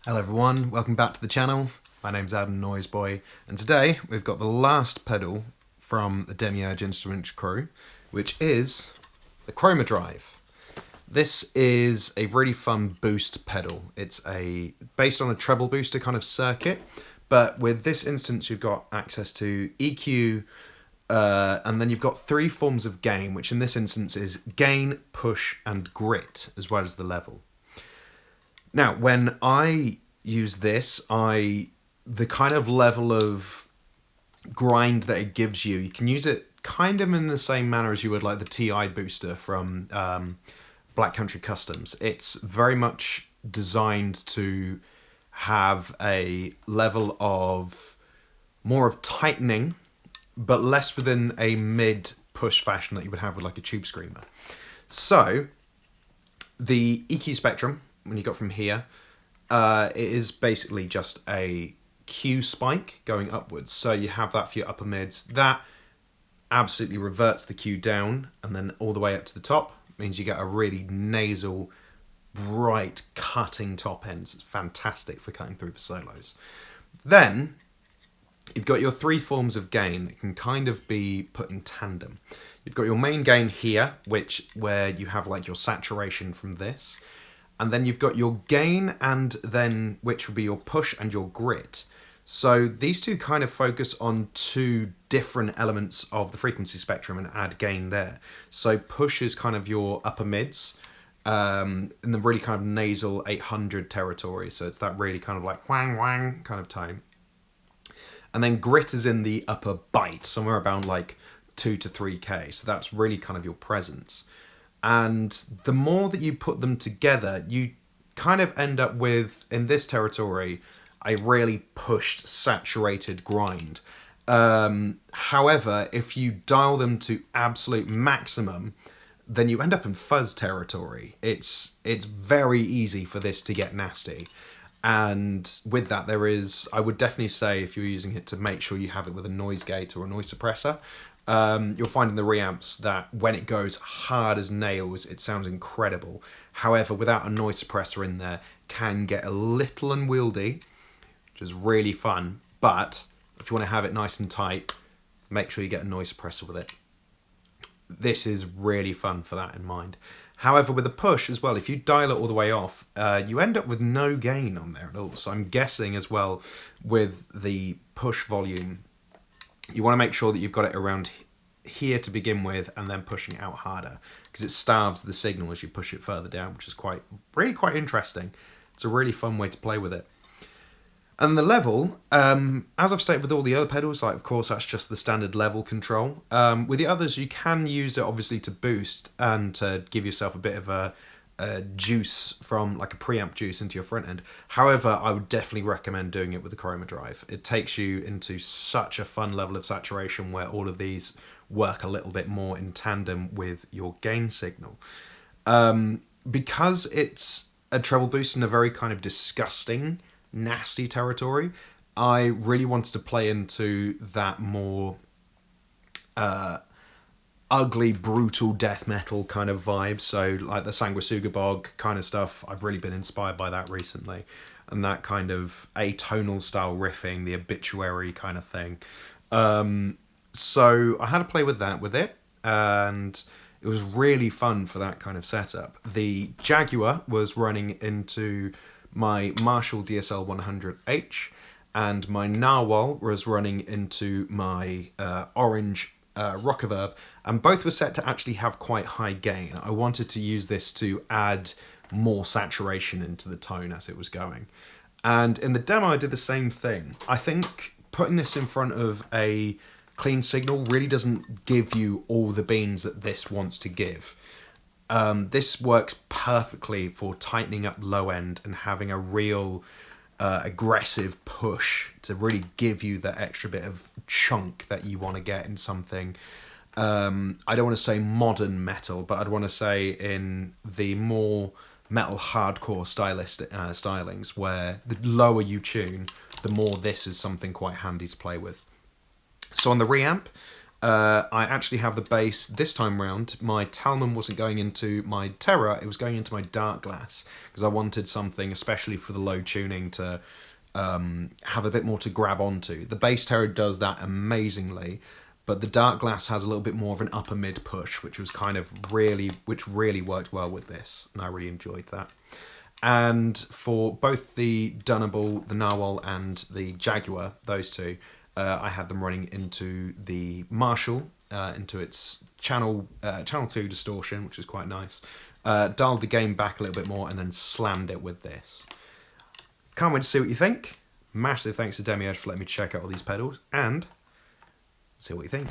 Hello everyone, welcome back to the channel. My name's Adam Noiseboy, and today we've got the last pedal from the Demiurge Instruments crew, which is the Chroma Drive. This is a really fun boost pedal. It's based on a treble booster kind of circuit, but with this instance you've got access to EQ, and then you've got three forms of gain, which in this instance is gain, push, and grit, as well as the level. Now, when I use this, the kind of level of grind that it gives you, you can use it kind of in the same manner as you would like the TI booster from Black Country Customs. It's very much designed to have a level of more of tightening, but less within a mid-push fashion that you would have with like a tube screamer. So, the EQ spectrum, when you got from here, it is basically just a Q spike going upwards. So you have that for your upper mids. That absolutely reverts the Q down and then all the way up to the top. Means you get a really nasal, bright, cutting top ends. It's fantastic for cutting through for solos. Then you've got your three forms of gain that can kind of be put in tandem. You've got your main gain here, where you have like your saturation from this. And then you've got your gain, and then which would be your push and your grit. So these two kind of focus on two different elements of the frequency spectrum and add gain there. So push is kind of your upper mids, in the really kind of nasal 800 territory. So it's that really kind of like wang wang kind of tone. And then grit is in the upper bite, somewhere around like 2 to 3K. So that's really kind of your presence. And the more that you put them together, you kind of end up with, in this territory, a really pushed, saturated grind. However, if you dial them to absolute maximum, then you end up in fuzz territory. It's very easy for this to get nasty. And with that, I would definitely say, if you're using it, to make sure you have it with a noise gate or a noise suppressor. You'll find in the Reamps that when it goes hard as nails, it sounds incredible. However, without a noise suppressor in there, can get a little unwieldy, which is really fun. But if you want to have it nice and tight, make sure you get a noise suppressor with it. This is really fun for that in mind. However, with the push as well, if you dial it all the way off, you end up with no gain on there at all. So I'm guessing as well with the push volume, you want to make sure that you've got it around here to begin with and then pushing it out harder, because it starves the signal as you push it further down, which is really quite interesting. It's a really fun way to play with it. And the level, as I've stated with all the other pedals, like of course that's just the standard level control. With the others, you can use it obviously to boost and to give yourself a bit of a juice from like a preamp juice into your front end. However, I would definitely recommend doing it with the Chroma Drive. It takes you into such a fun level of saturation where all of these work a little bit more in tandem with your gain signal. Because it's a treble boost in a very kind of disgusting, nasty territory, I really wanted to play into that more ugly, brutal death metal kind of vibe. So like the Sanguisuga Bog kind of stuff, I've really been inspired by that recently. And that kind of atonal style riffing, the obituary kind of thing. So I had to play with it, and it was really fun for that kind of setup. The Jaguar was running into my Marshall DSL 100H, and my Gnarwhal was running into my orange Rockaverb, and both were set to actually have quite high gain. I wanted to use this to add more saturation into the tone as it was going. And in the demo I did the same thing. I think putting this in front of a clean signal really doesn't give you all the beans that this wants to give. This works perfectly for tightening up low end and having a real aggressive push to really give you that extra bit of chunk that you want to get in something. I don't want to say modern metal, but I'd want to say in the more metal hardcore stylings, where the lower you tune, the more this is something quite handy to play with. So on the Reamp, I actually have the bass this time round. My Talman wasn't going into my Terror, it was going into my Dark Glass, because I wanted something, especially for the low tuning, to have a bit more to grab onto. The bass Terror does that amazingly, but the Dark Glass has a little bit more of an upper mid push, which really worked well with this, and I really enjoyed that. And for both the Dunable, the Gnarwhal, and the Jaguar, those two, I had them running into the Marshall, into its channel 2 distortion, which was quite nice. Dialed the gain back a little bit more, and then slammed it with this. Can't wait to see what you think. Massive thanks to Demiurge for letting me check out all these pedals, and see what you think.